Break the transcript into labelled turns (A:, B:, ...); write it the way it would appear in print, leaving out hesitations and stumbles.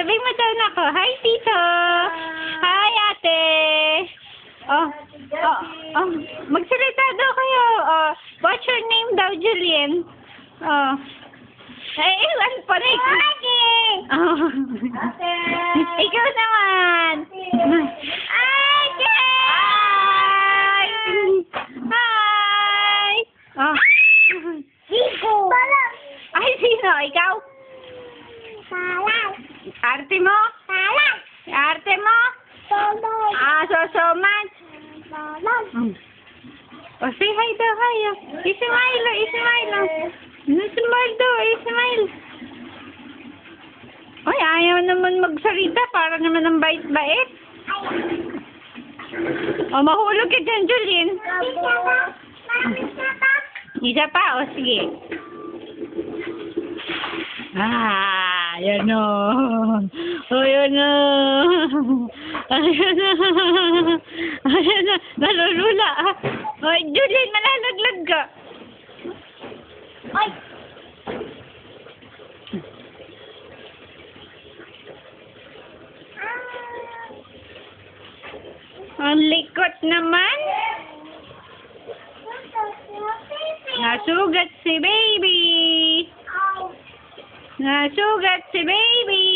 A: Sabihin mo daw ako, hi, Tito. Hi, ate. Magsalita daw kayo. What's your name daw, Julian? Ano pa na ikaw? Ikaw naman. Ate! Hi! Ay, sino? Ikaw? Arte mo? Arte mo? Sosoman. Say hi daw, hi. Ismail. Ismail daw, Ismail. Ay, ayaw naman magsalita. Para naman ang bait-bait. Mahulog ka dyan, Julien. Isa pa, sige. Yan o. Yan o. Ayan na. Nalulula. Julien, malalaglag ka. Ay! Ang likot naman. Nasugat si baby. Nasugat si baby.